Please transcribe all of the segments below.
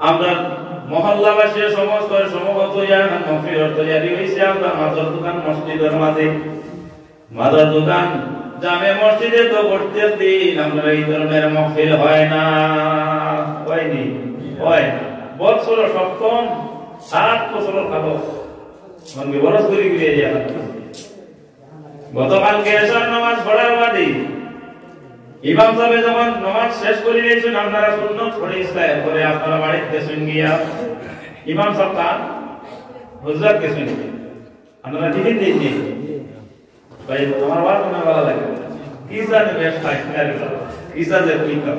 আমরা মহল্লাবাসীর সমস্ত সমগত ইয়ান মফিরত তৈরি হইছে আমরা মাদর দোকান মসজিদের মাঝে মাদর দোকান জামে মসজিদে তো প্রত্যেক দিন আমরা এই ধরনের মহফিল হয় না হয়নি হয় না বছর সপ্তম 7 বছর খাবো মানে বরস করে গিয়ে যায় গতকালকে এশার নামাজ পড়ার বাদে ইমাম সাহেব যখন নামাজ শেষ করে নিয়েছেন আপনারা সুন্নত পড়ে ইসলাম পরে আপনারা বাড়িতে শুন গিয়া ইমাম সাহেব তার হুজুর কে শুন আপনারা টিফিন দিয়েছি ভাই আমার বাত না ভালো লাগে কি জানে বেশ খাই কি জানে কি কর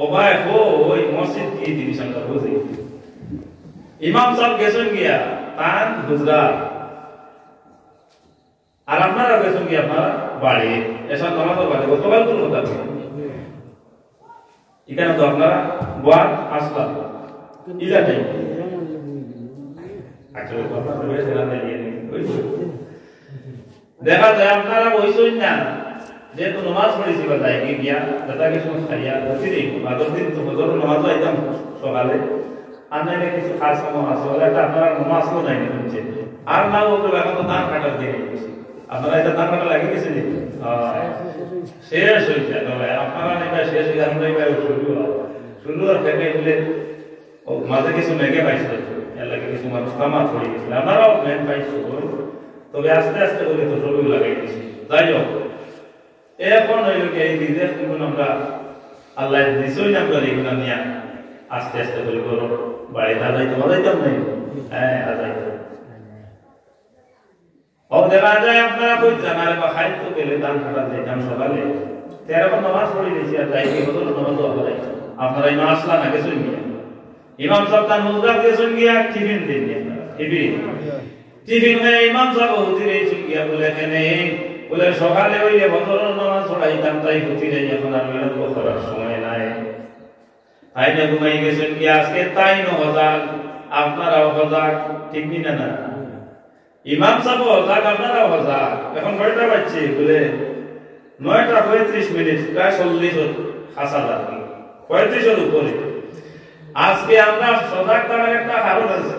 ওবায় হো ওই মসজিদ কি জিনিস আমরা বুঝি ইমাম সাহেব গেছেন গিয়া তার হুজুর আর আপনারা গেছেন কি আপনারা বাড়ি এসব নামাজের বাড়ি গতকাল কোন কথা এখানে তো আপনারা বাদ আসলা ইলা নাই আসলে কথা বলে সেটা নাই দেখা যায় আপনারা বইছেন না যেহেতু নামাজ পড়েছি বা তাই গিয়া দাদা কিছু খাইয়া ধরছি দিন তো হজর নামাজ আইতাম সকালে আর নাইলে কিছু খাস কাম আছে বলে একটা আপনারা নামাজও নাই শুনছে আর না ও এখন তো দান কাটার দিয়ে গেছে আপনারা এটা দান কাটা লাগিয়ে গেছে শেষ হয়েছে আপনারা এটা শেষ হয়ে আমরা এবার শুরু আর থেকে বলে ও মাঝে কিছু মেঘে পাইছিল এর লাগে কিছু মানুষ কামাত পড়ে গেছিল আপনারাও মেঘ পাইছো তবে আস্তে আস্তে বলে তো সবই লাগাই দিয়েছি যাই হোক এখন হইল কি এই বিদেশ কিন্তু আমরা আল্লাহ দিছই না আমরা এগুলো নিয়ে আস্তে আস্তে বলে করো বাড়িতে যাইতে যাইতাম নাই হ্যাঁ যাইতাম ও দেখা যায় আপনারা কই জানারে বা খাইতে গেলে দান কাটা যাইতাম সকালে 13 নামাজ পড়ে দিয়েছি আর যাইতে হতো নামাজ পড়াই আপনারা এই আসলা না গেছেন গিয়া ইমাম সাহেব তার হুজুর গেছেন গিয়া টিফিন দিন টিফিন হয়ে ইমাম সাহেব হুজুর এই গিয়া বলে এখানে বলে সকালে হইলে বছর নামাজ পড়াইতাম তাই হুজুর এই এখন আর বিলম্ব করার সময় নাই তাই না ঘুমাই গেছেন কি আজকে তাই নজাক আপনারাও হজাক ঠিক না না ইমাম সাহেব হজাক আপনারাও হজাক এখন কয়টা বাজছে বলে 9:35 প্রায় 40 খাসা যাবে 35 এর উপরে আজকে আমরা সজাগ থাকার একটা কারণ আছে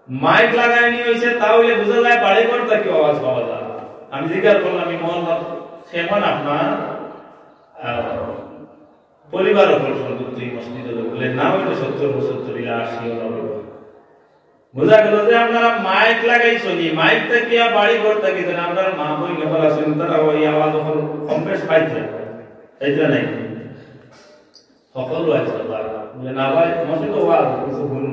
মাইক লাগাইনি হইছে তাহলে বুঝা যায় বাড়ি করতে কি আওয়াজ পাওয়া যায় আমি জিজ্ঞাসা করলাম আমি মহল্লা সেমন আপনার পরিবারের উপর সম্পত্তি এই মসজিদে বলে না হইলে 70 80 বোঝা গেল যে আপনারা মাইক লাগাইছো নি মাইক থেকে বাড়ি করতে কি আপনারা মা বই লেখা আছেন তারা ওই আওয়াজ ওপর কমপ্রেস পাইছে এইটা নাই সকল আছে বলে না ভাই মসজিদ ওয়াজ কিছু ভুল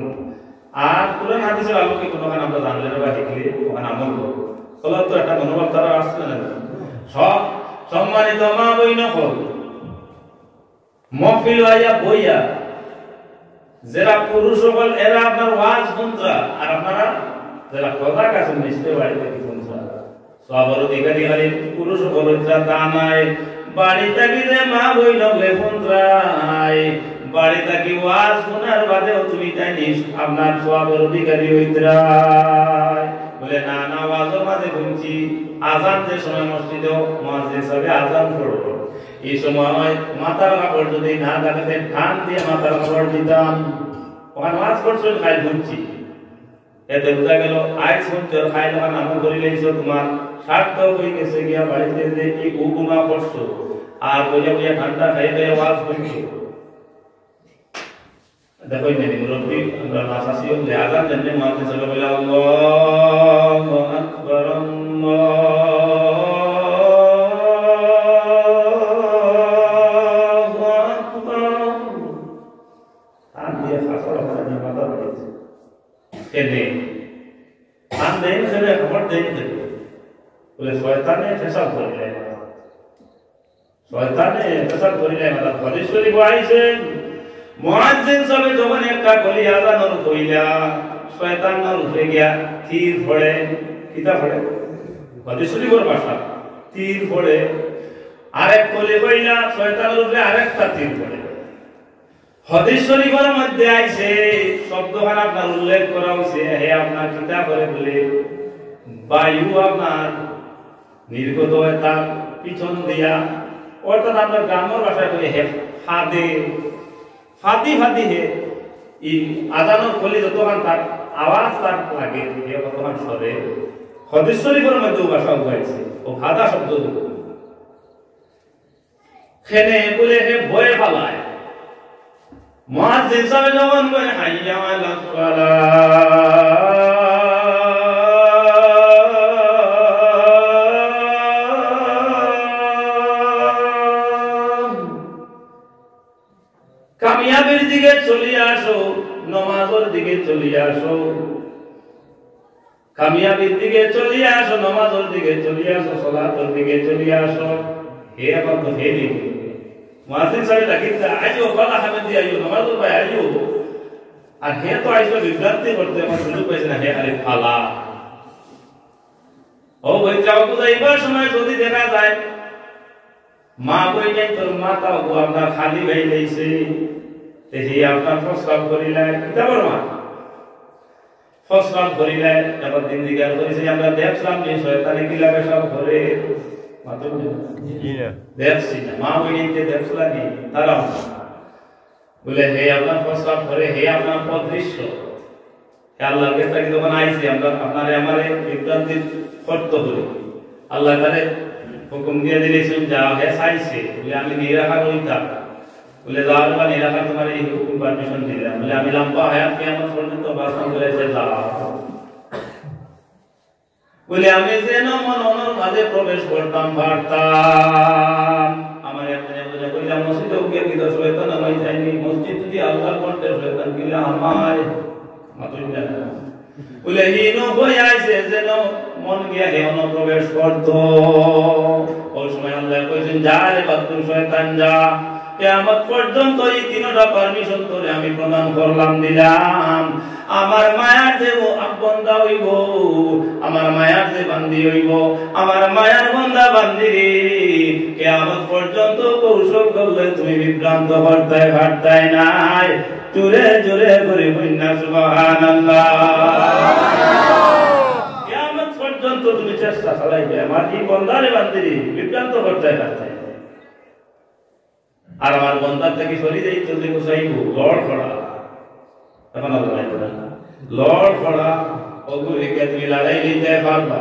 আর কোরআন হাদিসের আলোকে কোনখানে আমরা জানলে না বা দেখলে ওখানে আমল করব সবার তো একটা মনোভাব তারা আসছে না সব সম্মানিত মা বই নকল মহফিল হইয়া বইয়া যারা পুরুষ সকল এরা আপনার ওয়াজ শুনতা আর আপনারা যারা কথা কাছে নিশ্চয় বাড়িতে কি শুনতা সবার অধিকারী হলে পুরুষ সকল তা নাই বাড়িতে কি যে মা বই নকলে শুনতাই বাড়িতে কি ওয়াজ শোনার বাদেও তুমি জানিস আপনার সবার অধিকারী হইতরাই বলে না না ওয়াজের মাঝে শুনছি আজান যে সময় মসজিদে মুয়াজ্জিন সাহেব আজান পড়লো এই সময় মাথার কাপড় যদি না থাকে কান দিয়ে মাথার কাপড় দিতাম ওখানে নামাজ পড়ছেন খাই ঘুরছি এতে বোঝা গেল আয় শুনতে খাই যখন আমল করে লেছো তোমার সার্থক হয়ে গেছে গিয়া বাড়িতে যে কি উগুমা করছো আর বইয়া বইয়া ঠান্ডা খাইতে ওয়াজ করছো দেখো এই মুরব্বি আমরা মাসাসি হলে আজান জানলে মুয়াজ্জিন সাহেব বলে আল্লাহু আকবার শয়তানে ফেসাদ করিলে হাদিস শরীফ আইছে মুয়াজ্জিন সাহেব যখন একটা কলি আযান কইলা শয়তান না উঠে গিয়া তীর পড়ে কিতা পড়ে হাদিস শরীফের ভাষা তীর পড়ে আরেক কলি কইলা শয়তান উঠে আরেকটা তীর পড়ে হাদিস শরীফের মধ্যে আইছে শব্দখান আপনার উল্লেখ করা হইছে হে আপনার কিতা করে বলে বায়ু আপনার নির্গত হয় তার পিছন দিয়া অর্থাৎ আপনার গ্রামের ভাষায় বলে হাদে ফাটি ফাটি হে ই আজানোর কলি যতক্ষণ তার আওয়াজ তার লাগে হে কতক্ষণ সরে হাদিস শরীফের মধ্যে ভাষা উঠাইছে ও ভাদা শব্দ খেনে বলে হে ভয়ে পালায় মুয়াজ্জিন সাহেব যখন বলে হাইয়া আলা কামিয়াবির দিকে চলে আসো নামাজের দিকে চলে আসো কামিয়াবির দিকে চলে আসো নামাজের দিকে চলে আসো সালাতের দিকে চলে আসো হে এখন তো হে নি মুয়াজ্জিন সাহেব ডাকিতে আইও বালা হামে দি আইও নামাজের ভাই আইও আর হে তো আইসো বিভ্রান্তি করতে আমার সুযোগ পাইছে না হে আরে ফালা ও ভাই যাও বুঝাইবার সময় যদি দেখা যায় মা বই নাই তোর মাতা ও আপনার খালি ভাই লইছে তেজি আপনার প্রস্তাব করিলাই কিতাবর মা প্রস্তাব করিলাই এবার দিন দিগার করেছে আমরা দেখলাম যে শয়তানি কি লাগে সব ঘরে মাত্র জি না দেখছি না মা বই নাই দেখছলানি তারা বলে হে আপনার প্রস্তাব করে হে আপনার পদৃশ্য হে আল্লাহর কাছে কি যখন আইছি আমরা আপনারে আমারে বিভ্রান্তি করতে হলো আল্লাহ তাআলা হুকুম দিয়ে দিলেছেন যা হে চাইছে বলে আমি নিরাহার হইতাম বলে যাও বা নিরাহার তোমার এই হুকুম পারমিশন দিলাম বলে আমি লম্বা হায়াত কিয়ামত পর্যন্ত বাসন করেছে যাও বলে আমি যেন মনের মাঝে প্রবেশ করতাম পারতাম আমার একজনে বলে কইলাম মসজিদে গিয়ে কি দশ শয়তান আমি যাইনি মসজিদ যদি আল্লাহর করতে শয়তান কিলা আমায় মাতুইলা বলে হিনো হই আইছে যেন মন গিয়া হে অনুপ্রবেশ করত ওই সময় আল্লাহ কইছেন যা রে বাদু শয়তান যা কিয়ামত পর্যন্ত এই তিনটা পারমিশন করে আমি প্রদান করলাম দিলাম আমার মায়ার যে বান্দা হইব আমার মায়ার যে বান্দি হইব আমার মায়ার বান্দা বান্দি কিয়ামত পর্যন্ত কৌশল করলে তুমি বিভ্রান্ত হরতায় ঘাটতায় নাই জোরে জোরে করে বন্যা সুবহানাল্লাহ কিয়ামত পর্যন্ত তুমি চেষ্টা চালাইবে আমার এই বান্দারে বান্দি বিভ্রান্ত হরতায় ঘাটতায় আর আমার বন্দার থেকে সরি যাই চলতে বসাইব লড় খড়া তখন আল্লাহ বলেন লড় খড়া অগুরিকে তুমি লড়াই নিতে পারবা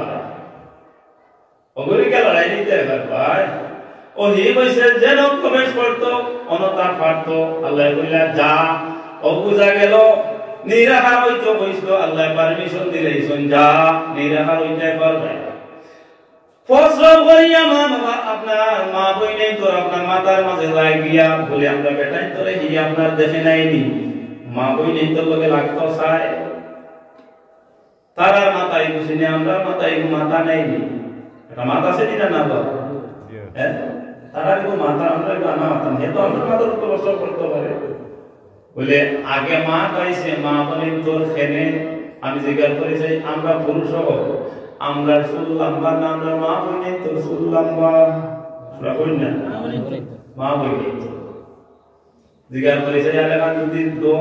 অগুরিকে লড়াই নিতে পারবা ও হি বসে যেন প্রবেশ করতো অনতা পারতো আল্লাহ কইলা যা অবুজা গেল নিরাহার হইতো বসলো আল্লাহ পারমিশন দিলেইছেন যা নিরাহার হইতে পারবে ফসল করিয়া মা বাবা আপনার মা বই নেই তোর আপনার মাতার মাঝে লাই গিয়া বলে আমরা বেটাই তোরে হি আপনার দেখে নাইনি মা বই নেই তোর লগে লাগতো চাই তারার মাথায় বুঝিনি আমরা মাথায় মাথা নাইনি এটা মাথা সেটি না না বাবা হ্যাঁ তারা কেউ মাথা আমরা না মাথা নেই তো আমরা মাথার উপর বসে করতে পারে বলে আগে মা পাইছে মা বলে তোর খেনে আমি জিজ্ঞাসা করেছি আমরা পুরুষ হব আমরা ফুল লম্বা না আমরা মা বইনে তো ফুল লম্বা আমরা কই না মা বইনে জিজ্ঞাসা করেছে আলে কান যদি তো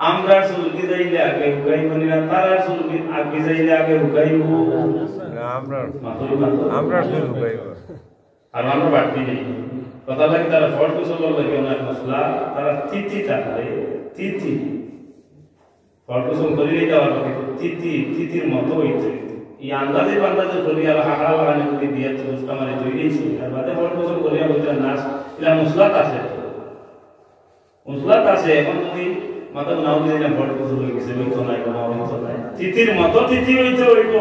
আমরা চুল কি যাইলে আগে উগাইব না তারা চুল কি আগে যাইলে আগে উগাইব না আমরা চুল উগাইব আর আমরা বাড়তি নেই কথা লাগে তারা ফটো চলর লাগে না মশলা তারা তিতি থাকে তিতি ফটো চল করিলে যাওয়ার কিন্তু তিতির মতো হইতে এই আন্দাজে বান্দাজে করিয়া হাহাড়া লাগানি করে দিয়ে দোষটা মানে তৈরিছি আর বাদে ফটো চল করিয়া বলতে নাচ এটা মশলাত আছে এখন যদি মাথা নাও দিয়ে না ফটো চল হয়ে গেছে হইতো নাই কোনো হইতো নাই তিতির মতো তিতি হইতে হইব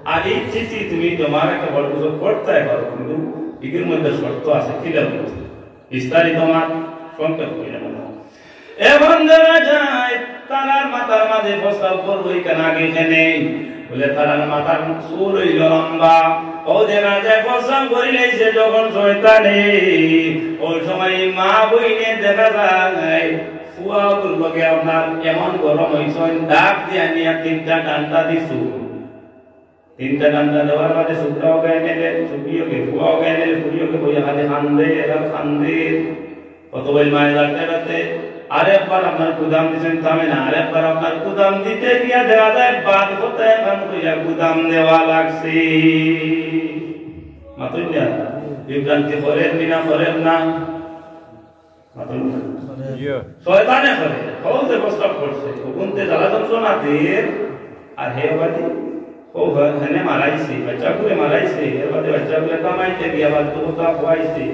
আর এই তিতি তুমি তোমার একটা ফটো চল করতে পারো কিন্তু এর মধ্যে শর্ত আছে কিলা বলতে বিস্তারিত তোমার সংক্ষেপ কইরা বলো এখন দেখা যায় তারার মাথার মাঝে প্রস্তাব করবো কেন আগে এখানে বলে তারার মাথার চুল হইল লম্বা ও দেখা যায় প্রস্তাব করিলেছে যখন শয়তানে ওই সময় মা বইনে দেখা যায় ফুয়া গুলোকে আপনার এমন গরম হয়েছে ডাক দিয়ে নিয়ে তিনটা ডান্ডা দিছু তিনটা ডান্ডা দেওয়ার বাদে শুকরাও গায়ে নেলে শুকিয়েকে ফুয়াও গায়ে নেলে ফুড়িয়েকে বইয়া খালি খান্দে এরা খান্দে কত বই মায়ের রাখতে রাখতে আরেকবার আপনার কুদাম দিচ্ছেন থামে না আরেকবার আপনার কুদাম দিতে গিয়া দেওয়া যায় বাদ হতে এখন কইয়া কুদাম দেওয়া লাগছে মাতুইয়া বিভ্রান্তি করেন বিনা করেন না মাতুইয়া শয়তানে করে হলতে প্রস্তাব করছে ওগুনতে জ্বালা যন্ত্রণা দের আর হে বাদি ও ঘরে মারাইছে বাচ্চা করে মারাইছে এর বাদে বাচ্চা করে কামাইতে গিয়া বাদ তো খোয়াইছে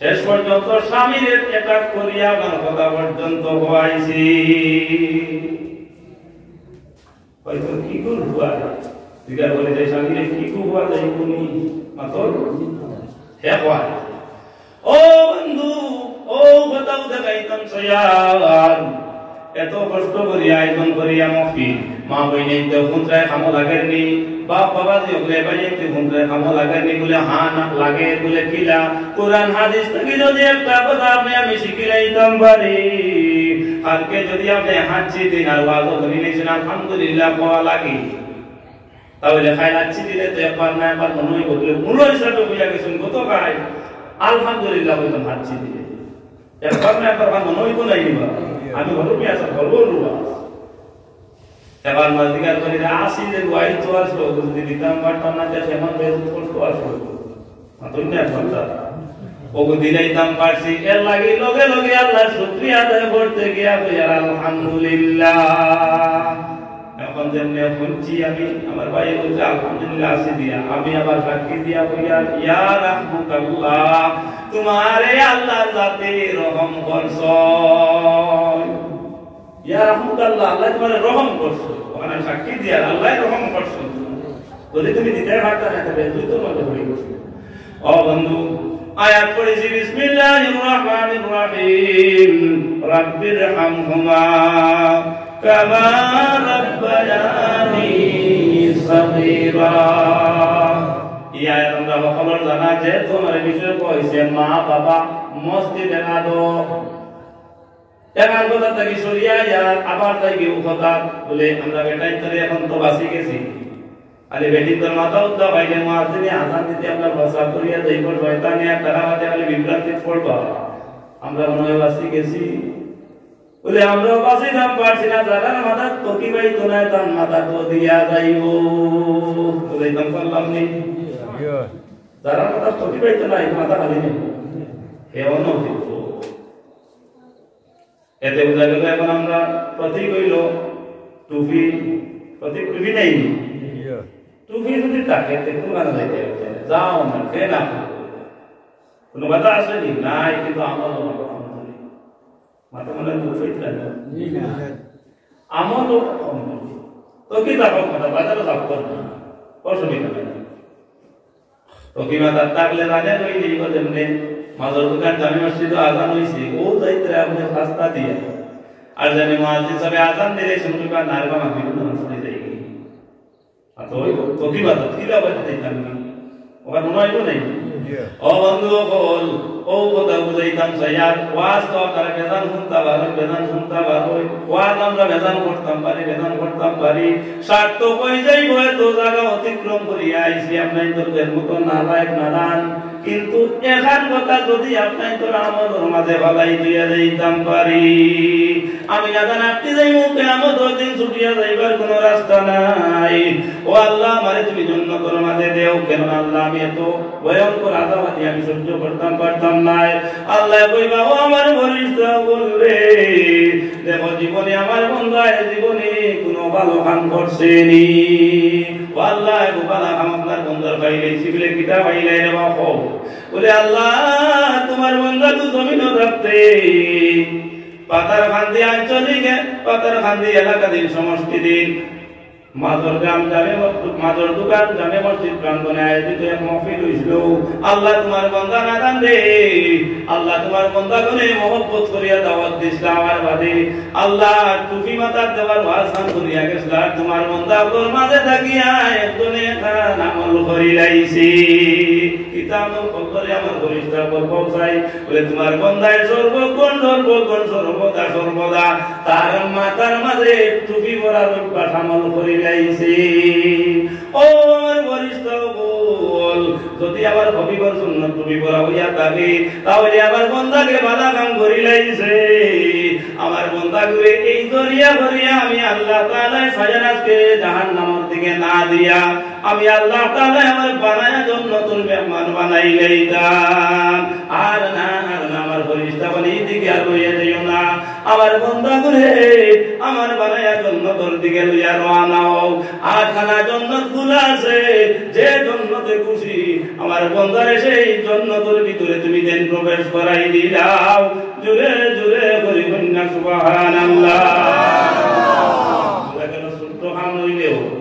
শেষ পর্যন্ত স্বামীর অ্যাটাক করিয়া কথা পর্যন্ত খোয়াইছে হয়তো কি করবো আর জিজ্ঞাসা করে যে স্বামীরে কি করবো আর যাই কোনি মাত্র হে খোয়াই ও বন্ধু ও কথাও দেখাইতাম সয়াল এত কষ্ট করিয়া আয়োজন করিয়া মফি মা বইনে তো খুঁজরায় খামো লাগেনি বাপ বাবা দিয়ে বলে বাইতে খুঁজরায় খামো লাগেনি বলে হ্যাঁ না লাগে বলে কিলা কোরআন হাদিস থেকে যদি একটা কথা আমি শিখিলাইতাম পারি কালকে যদি আপনি হাঁচি দিন আর ওয়াজ ধরে নিয়েছেন আলহামদুলিল্লাহ কোয়া লাগে তাহলে খাই লাচ্ছি দিলে তো একবার না একবার মনে বদলে মূল হিসাবে বুঝা গেছেন কত খাই আলহামদুলিল্লাহ বলতাম হাঁচি দিলে একবার না একবার মনে হইব নাই নিবা আমি হলো কি আছে বলবো রুবা এবার মাঝদিকার করে আসি যে ওয়াই তো আসলো যদি দিতাম পারতাম না যে এমন বেশ করতো আসলো মাত্র না কথা ওগো দিলাইতাম পারছি এর লাগি লগে লগে আল্লাহ শুকরিয়া আদায় করতে গিয়া বলি আলহামদুলিল্লাহ এখন যেমনি শুনছি আমি আমার ভাই বলছে আলহামদুলিল্লাহ আসি দিয়া আমি আবার সাক্ষী দিয়া বলিয়া ইয়া রাহমাতুল্লাহ তোমারে আল্লাহ জাতে রহম করছ ইয়া রাহমাতুল্লাহ আল্লাহ তোমারে রহম করছ ওখানে সাক্ষী দিয়া আল্লাহ রহম করছ যদি তুমি দিতে পারতা না তবে তুই তো মনে করি ও বন্ধু আয়াত পড়েছি বিসমিল্লাহির রহমানির রহিম রাব্বির হামহুমা কামা রাব্বায়ানি সাগীরা এই আয়াত আমরা সকলের জানা যে তোমার বিষয় কইছে মা বাবা মসজিদে না দো এমন কথা থেকে সরিয়া যার আবার তাই কেউ কথা বলে আমরা বেটাই ধরে এখন তো বাঁচি গেছি আরে বেটি তোর মাথা উদ্দা বাইলে মুয়াজ্জিনে আযান দিতে আমরা বসা করিয়া যাইব শয়তানে তারাবাতে খালি বিভ্রান্তি পড়বা আমরা মনে হয় বাঁচি গেছি বলে আমরা বাঁচি দাম পারছি না যারা মাথা তকি বাই তো না তার মাথা তো দিয়া যাইব বলে দাম করলাম নি যারা মাথা তকি বাই তো না মাথা খালি নেই এমন হইতো এতে বোঝা গেল এখন আমরা প্রতীক হইল টুপি প্রতীক টুপি নেই টুপি যদি থাকে দেখুন মানা যাইতে যাও না কে না কোনো কথা আসেনি নাই কিন্তু আমল মাথা মনে টুপি আমল তো কি যাবো কথা বাজারে যাবো না অসুবিধা নেই তো কি মাথা থাকলে রাজা হয়ে যাইব যেমনি মাদর দোকান জামি মসজিদ আজান হইছে ও যাইতে আপনি রাস্তা দিয়ে আর জানি মুয়াজ্জিন সাহেব আজান দিলে শুনবা নারবা মাফি না শুনে যাই তো ওই তো কি বাত কি বাত দেখান ওখানে মনে হইলো নাই ও বন্ধু বল ও কথা বুঝাইতাম সাইয়ার ওয়াজ তো তারা বেজান শুনতা পারো ওয়াজ আমরা বেজান করতাম পারি স্বার্থ কই যাইব এত জায়গা অতিক্রম করিয়া আইছি আপনাই তোর মতো নালায়েক নাদান কিন্তু এখান কথা যদি আপনাই তোর আমাদের মাঝে ভালাই দিয়া যাইতাম পারি আমি জানান আপনি যাই মুখে আমাদের দিন ছুটিয়া যাইবার কোনো রাস্তা নাই ও আল্লাহ আমারে তুমি জান্নাতের মাঝে দেও কেন আল্লাহ আমি এত ভয়ঙ্কর আযাবাদি আমি সহ্য করতাম পারতাম না আল্লাহ কইবা ও আমার বলিষ্ঠ বললে দেখো জীবনে আমার বন্ধায় জীবনে কোনো ভালো কাম করছেনি ও আল্লাহ গোপালা কাম আপনার বন্ধার পাইলে সিবিলে কিতা পাইলে রে বাপো বলে আল্লাহ তোমার বন্ধা তো জমিনও থাকতে পাতার খান্দি আঞ্চলিকে পাতার খান্দি এলাকাধীন সমষ্টি দিন মাদর গ্রাম জামে মাদর দোকান জামে মসজিদ প্রাঙ্গণে আয়োজিত এক মাহফিল হইছিল আল্লাহ তোমার বান্দা নাদান দে আল্লাহ তোমার বান্দা গনে মহব্বত করিয়া দাওয়াত দিছলা আমার বাদে আল্লাহ টুপি মাথার দেওয়ার ওয়াসান করিয়া গেছলা তোমার বান্দা তোর মাঝে থাকিয়া একজনে খান আমল করি লাইছি কিতাব করে আমার পরিষ্কার পৌঁছাই বলে তোমার বান্দায় সর্বগুণ সর্বদা তার মাথার মাঝে টুপি পরার অভ্যাস আমল করি লাইছি ও আমার বরিষ্ঠ বল যদি আবার হবিবর সুন্নাত টুপি পরা হইয়া থাকে তাহলে আমার বান্দাকে বাধা কাম করি লাইছে আমার বান্দাকে এই দরিয়া ভরিয়া আমি আল্লাহ তাআলা সাজানাকে জাহান্নামের দিকে না দিয়া আমি আল্লাহ তাআলা আমার বানায়া জান্নাতুল মেহমান বানাই লইতাম আর না আমার ফেরেশতা বলি দিকে আর লইয়া যাইও না আমার বান্দা করে আমার বানায়া জান্নাতের দিকে লইয়া রওনা হও আর খানা জান্নাত গুলা আছে যে জান্নাতে খুশি আমার বান্দারে সেই জান্নাতের ভিতরে তুমি দেন প্রবেশ করাই দিলাও জোরে জোরে বলি কন্যা সুবহানাল্লাহ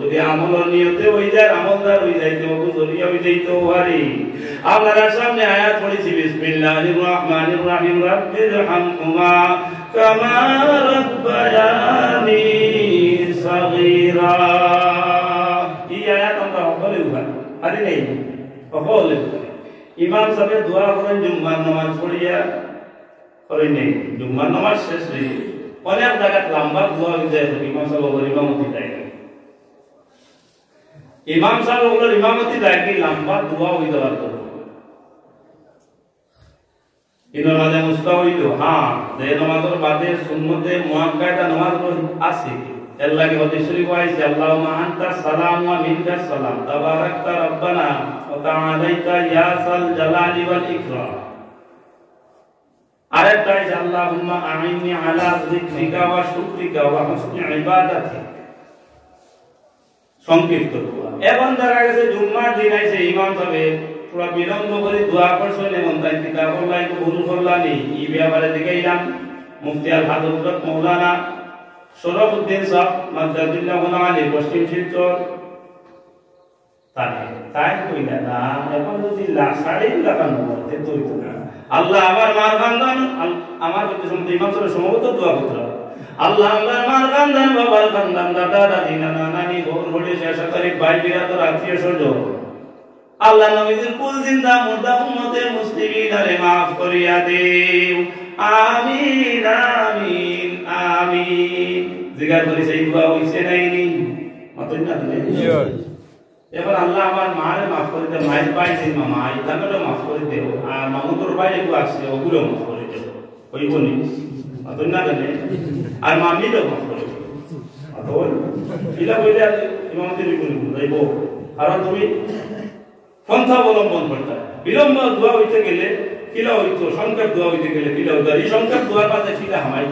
যদি আমলের নিয়তে হয়ে যায় আমলদার হয়ে যাইতে হবে জরিয়া হয়ে যাইতে পারি আপনারা সামনে আয়াত পড়েছি বিসমিল্লাহির রহমানির রহিম রাব্বিরহামহুমা কামা রাব্বায়ানি সাগীরা এই আয়াত আমরা সকলে উঠাই আরে নেই সকলে ইমাম সাহেব দোয়া করেন জুম্মার নামাজ পড়িয়া করেন নেই জুম্মার নামাজ শেষে অনেক জায়গায় লম্বা দোয়া হয়ে যায় ইমাম সাহেব ইমামতি দেয় ইমাম সাহেব ওগুলোর ইমামতি দেয় কি লম্বা দোয়া হইতে পারত ইনার মাঝে মুস্তা হইত হ্যাঁ যে নামাজের বাদে সুন্নতে মুআক্কাদা নামাজ আছে এর লাগে হাদিস শরীফ আছে আল্লাহুম্মা আনতা সালাম ওয়া মিনকা সালাম তাবারাকতা রব্বানা ওয়া তাআলাইতা ইয়া সাল জালালি ওয়াল ইকরাম আরেকটা আছে আল্লাহুম্মা আইননি আলা যিকরিকা ওয়া শুকরিকা ওয়া হুসনি ইবাদাতিক সংক্ষিপ্ত দোয়া এখন দেখা গেছে জুম্মার দিন আইছে ইমাম সাহেব পুরা বিলম্ব করে দোয়া করছেন এমন তাই কিতাবুল লাইক ভুল করলানি এই ব্যাপারে দেখাইলাম মুফতি আল হযরত মাওলানা শরফউদ্দিন সাহেব মাদ্দাদুল্লাহ আলী পশ্চিম শিলচর তাই কইলা না এখন যদি লাসাড়ি লাগানো হতে তো হইতো না আল্লাহ আমার মার বান্দান আমার প্রতি ইমাম সাহেব সম্ভবত দোয়া করতে আল্লাহ আমার মার বান্দান বাবার বান্দান দাদা দাদি নানা নানি ঘর ঘরে শেষা করে ভাই বিরাদর আত্মীয় স্বজন আল্লাহ নবীর কুল জিন্দা মুর্দা উম্মতে মুসলিমিনারে maaf করিয়া দেও আমিন আমিন আমিন জিগার করে সেই দোয়া হইছে নাইনি মাতই না এবার আল্লাহ আমার মারে maaf করে দে মায়ের পাইছে মামা ইতাকে maaf করে দেও আর মামুর বাইরে কো আসছে ওগুলো maaf করে দেও হইবনি মাতই না জানে আর মামিও maaf করে দেও আদর ইলা কইলে ইমামতি বিগুনি যাইব আর তুমি পন্থা অবলম্বন করতে বিলম্ব দোয়া হইতে গেলে কিলা হইতো সংক্ষেপ দোয়া হইতে গেলে কিলা হইতো এই সংক্ষেপ দোয়ার পাশে কিলা হামাই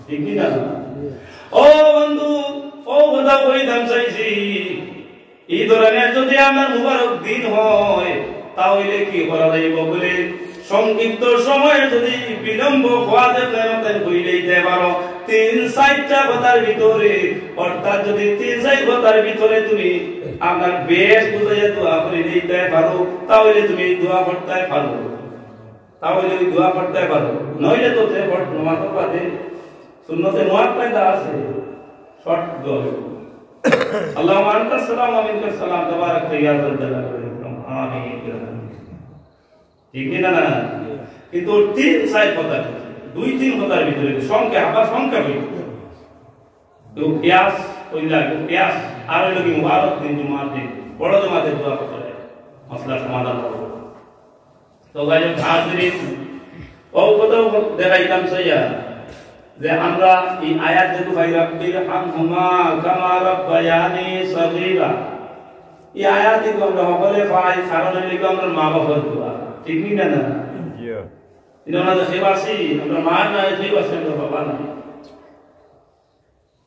ঠিক না ও বন্ধু ও কথা কইতাম চাইছি এই ধরনের যদি আমার মুবারক দিন হয় তাহলে কি করা যাইব বলে সংক্ষিপ্ত সময়ে যদি বিলম্ব হওয়া যায় হইলেইতে পারো 3-4টা কথার ভিতরে অর্থাৎ যদি 3-4 কথার ভিতরে তুমি আপনার বেশ বুঝাইয়া দোয়া করে দিতে পারো তাহলে তুমি দোয়া করতে পারো তাহলে ওই দোয়া করতে পারো নইলে তো যে নামাজ পড়তে সুন্নতে মুআক্কাদা আছে শর্ট দোয়া আল্লাহুম্মা আনতা সালাম ওয়া মিনকা সালাম তাবারাকতা ইয়া যাল জালালি ওয়াল ইকরাম আমিন ঠিক না না কিন্তু 3-4 কথা 2-3 কথার ভিতরে সংখ্যা আবার সংখ্যা হই তো কিয়াস কইলা কিয়াস আর হইলো কি মুবারক দিন জুমার দিন বড় জমাতে দোয়া করতে মাসলা সমাধান করব তো ভাই হাজিরিন ও কত দেখাইতাম সাইয়া যে আমরা এই আয়াত যেটু ভাই রাব্বির হামহুমা কামা রাব্বায়ানি সাগীরা এই আয়াত কি আমরা সকলে পাই কারণ হইলো আমরা মা বাবার দোয়া ঠিক না না জি ইনারা যে সেবাসী আমরা মা না সেবাসী আমরা বাবা না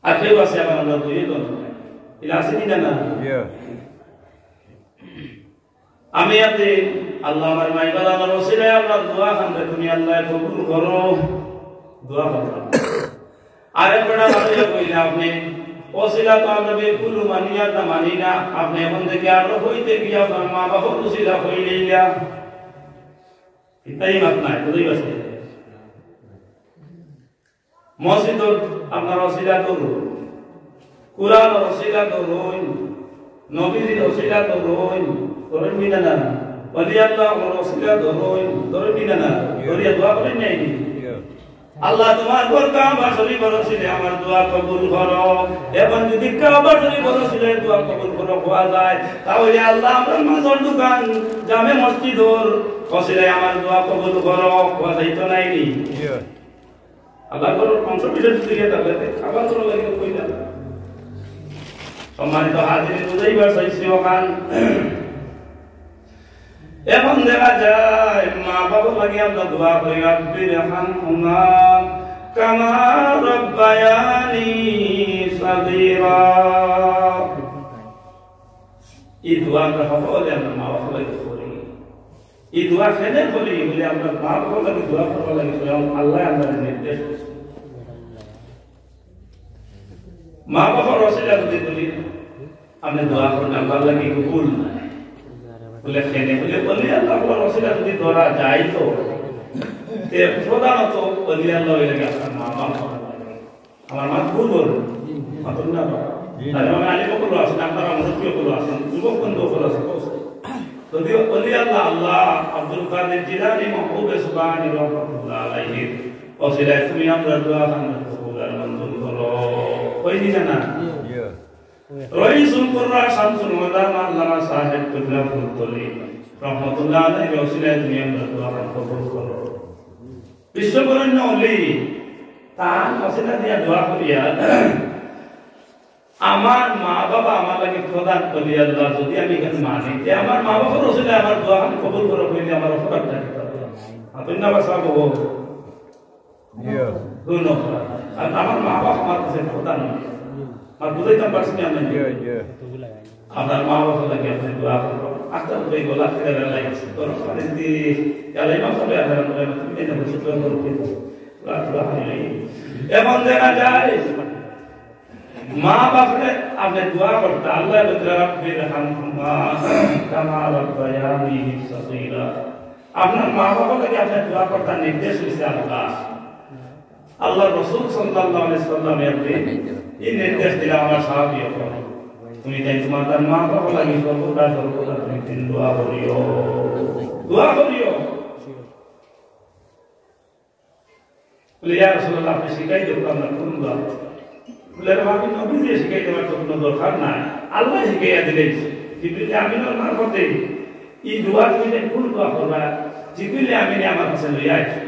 আর সেবাসী আমরা দুই জন ইলা আছে কি না জি আমি আপনি আল্লাহ আমার মাইবাদা আমার ওসিলায় আমরা দোয়া খান তুমি আল্লাহ কবুল করো দোয়া করো আরে বড় ভালো কইলা আপনি ওসিলা তো আমরা বিলকুল মানিয়া না মানি না আপনি এখন থেকে আর হইতে গিয়া মা বাবা ওসিলা হইলেইলা এটাই মাত নাই বুঝই পারছি মসজিদ আপনার ওসিলা করো কুরআন ওসিলা করো নবীর ওসিলা করো করেন বিনা না ওলি আল্লাহ ওসিলা করো করেন বিনা না করিয়া দোয়া করেন নাই আল্লাহ তোমার ঘর কাবা শরীফ বলছিলে আমার দোয়া কবুল করো এখন যদি কাবা শরীফ বলছিলে দোয়া কবুল করো হওয়া যায় তাহলে আল্লাহ আমরা মাঝর দোকান জামে মসজিদর বলছিলে আমার দোয়া কবুল করো হওয়া যাইতো নাইনি আল্লাহ করো কনসপিটেন্স দিকে তাহলে আবার করো লাগে কই না সম্মানিত হাজির বুঝাইবার চাইছি ওখান এখন দেখা যায় মা বাবা লাগে আমরা দোয়া করি রব্বির হামহুমা কামা রাব্বায়ানি সাগীরা। এই দোয়া আমরা সকলে আমরা মা বাবা লাগে করি। এই দোয়া কেন করি বলে আমরা মা বাবা লাগে দোয়া করবো লাগে আল্লাহ আমাদের নির্দেশ করছে। মা বাবার ওসিলা যদি বলি আপনি দোয়া করেন আল্লাহ লাগে কবুল বলে খেনে বলে বলি আল্লাহর ওসিলা যদি ধরা যায় তো প্রধানত বলি আল্লাহ হয়ে লাগে আপনার মা বাবা আমার মা ভুল বলুন মাতুন না আমি আলী বকুল আছেন আপনারা মুরব্বী বকুল আছেন যুবক বন্ধু বকুল আছেন যদিও বলি আল্লাহ আল্লাহ আব্দুল কাদের জিলানী মাহবুবে সুবহানি রহমাতুল্লাহ আলাইহি ওসিলা তুমি আমরা দোয়া আমরা কবুল আর মঞ্জুর করো কই দিনা না রইসুল কুররা শামসুল হুদা আল্লামা সাহেব কিবলা ফুলতলি রহমাতুল্লাহ আলাইহি ওসিলা তুমি আমরা দোয়া কবুল করো। বিশ্ববরেণ্য ওলি তার ওসিলা দিয়া দোয়া করিয়া আমার মা বাবা আমার লাগে প্রদান করি আল্লাহ যদি আমি এখানে মানি যে আমার মা বাবার ওসিলা আমার দোয়া কবুল করো কইলে আমার অপরাধ থাকে আপনি না বাসা বলবো আর আমার মা বাবা আমার কাছে প্রদান আর বুঝাইতাম পারছি আমি আপনার মা বাবা লাগে আপনি দোয়া করো আস্তে করে গোলা ফিরে লাগছে তোর পানিতে এলাই মা সবে আধার করে তুমি এটা বসে দোয়া করো এমন দেখা যায় মা বাপরে আপনি দোয়া করতে আল্লাহ রব্বির হামহুমা কামা রাব্বায়ানি সাগীরা। আপনার মা বাবা লাগে আপনি দোয়া করতে নির্দেশ দিয়েছে আল্লাহ আল্লাহ রাসূল সাল্লাল্লাহু আলাইহি ওয়াসাল্লাম এই নির্দেশ দিলা আমার সাহাবী তুমি তাই তোমার মা বাবা লাগে সর্বদা তুমি দোয়া করিও দোয়া করিও বলে ইয়া রাসূলুল্লাহ আপনি শিখাই দেব আমরা কোন দোয়া বলে আমি নবী দিয়ে শিখাই দেওয়ার তো কোনো দরকার নাই আল্লাহ শিখাইয়া দিলেন জিবরিল আমিনের মারফতে এই দোয়া তুমি কোন দোয়া করবা জিবরিল আমিন আমার কাছে লইয়া আইছে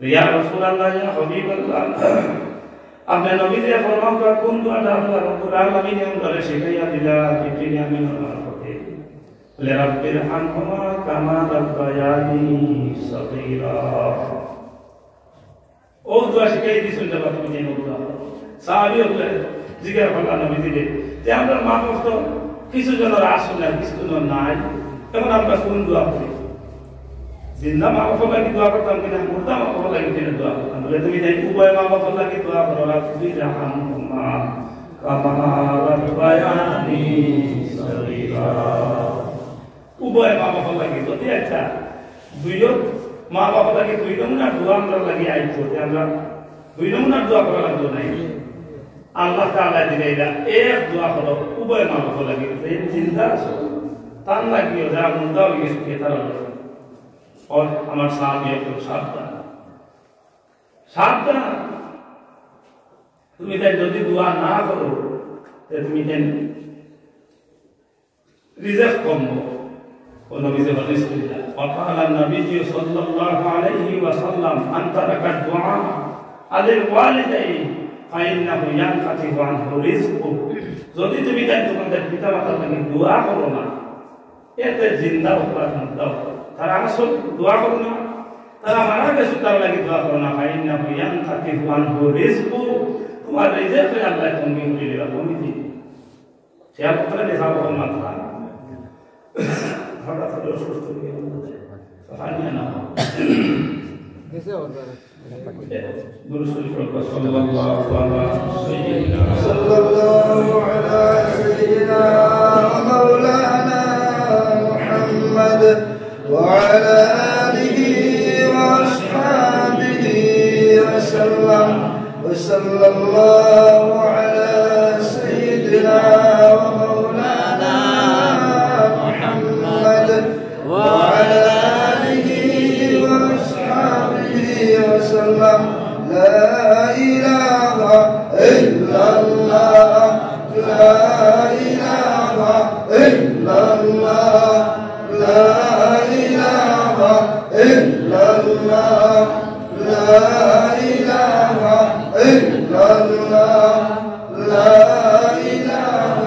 ইয়া রাসূলুল্লাহ ইয়া হাবিবাল্লাহ আপনি নবী দিয়ে ফরমান করা কোন দোয়াটা আল্লাহ রাব্বুল আলামিন আমাদের শিখাইয়া দিলা জিবরিল আমিনের মারফতে বলে রব্বির হামহুমা কামা রাব্বায়ানি সাগীরা। ও দোয়া শিখাই দিছেন যা তুমি জানো দোয়া সাহাবী হলে জিজ্ঞাসা করলাম নবী দিলে যে আমরা মা বাবা তো কিছু জনের আসল না কিছু জনের নাই এখন আমরা কোন দোয়া করি জিন্দা মা বাবা লাগে দোয়া করতাম কিনা মুর্দা মা বাবা লাগে কিনা দোয়া করতাম বলে তুমি তাই উভয় মা বাবা লাগে দোয়া করো রব্বির হামহুমা কামা রাব্বায়ানি সাগীরা। উভয় মা বাবা লাগে যদি একটা দুইও মা বাবা লাগে দুই নমুনা দোয়া আমরা লাগে আইতো আমরা দুই নমুনা দোয়া করা লাগতো নাই আল্লাহ তাআলা দিলে এটা এক দোয়া হলো উভয় মা বাবা লাগে এই চিন্তা আছে তার লাগিও যা মুন্দা হয়ে গেছে তারা और আমার সাহাবী একটু সাবধান সাবধান তুমি তাই যদি দোয়া না করো তাহলে তুমি দেন রিজেক্ট করবো ও নবী যে বলেছেন وقال النبي صلى الله عليه وسلم أن ترك الدعاء على الوالدين فإنه ينقطع عنه رزقه যদি তুমি তাই তোমাদের পিতামাতার লাগে দোয়া করো না এতে জিন্দা উপকার দাও তারা আসল দোয়া করো না তারা মারা গেছে তার লাগে দোয়া করো না ফাইন্নাহু ইয়ানকাতিহু আনহু রিজকু তোমার রিজক আল্লাহ তুমি করে দিবা কমিটি সে আপনারা দেখা বল মাত্রা হঠাৎ করে অসুস্থ হয়ে গেল সাফানিয়া না कैसे होता है गुरु शरीफ सल्लल्लाहु ala sayyidina maulana muhammad wa ala alihi wa ashabihi wa sallam wa sallallahu ala sayyidina maulana muhammad wa ala لا إله إلا الله لا إله إلا الله لا إله إلا الله لا إله إلا الله لا إله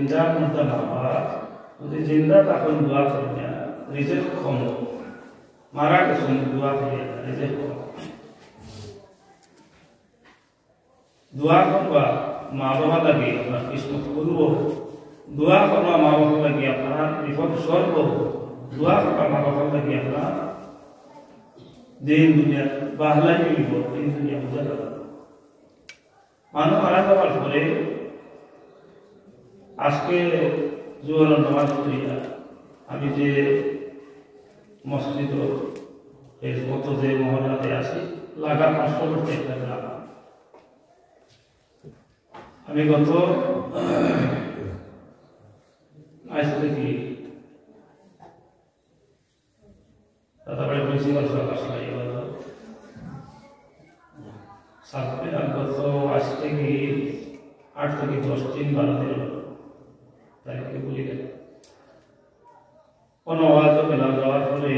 जिंदा मुद्दा मावा उसे जिंदा ताकन दुआ करने रिजेक्ट खोलो मारा के सुन दुआ करिए रिजेक्ट खोलो दुआ करवा माँ बाबा लगे अपना किस्मत खुलवो दुआ करवा माँ बाबा लगे अपना विपद स्वर्ग दुआ करवा माँ बाबा लगे अपना दिन दुनिया बाहला ही भी हो दिन दुनिया मुझे मानो मारा का बात बोले आज के जो नमाज पढ़िया अभी जे मस्जिद मत जे महल्लाते आसी लगा 500 করতে লাগা আমি গত আজ থেকে তারপরে প্রিন্সিপাল সাহেব আসলে এবার সাথে গত আজ থেকে 8 থেকে 10 দিন 12 দিন তারিখে ভুলে গেল কোনো আওয়াজ পেল যাওয়ার ফলে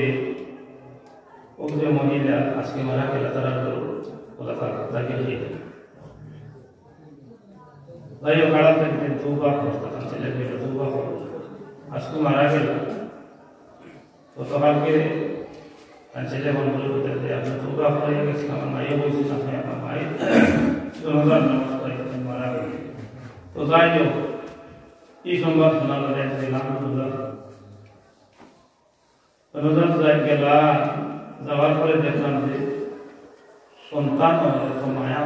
ওকে মহিলা আজকে মারা গেল তারা ওরা তাকে দিয়ে ভাই ও কাড়া থেকে দুবা করতে ছেলে মেয়ে দুবা করো আজকে মারা গেল তো কালকে ছেলে বলবো যে আপনি দুবা করে গেছেন আমার মাইও বলছি আপনি আমার মাই রমজান নামাজ পড়ে মারা গেল তো যাই হোক এই সংবাদ শোনা যায় রমজান গেলা যাওয়ার পরে দেখলাম যে সন্তান মায়া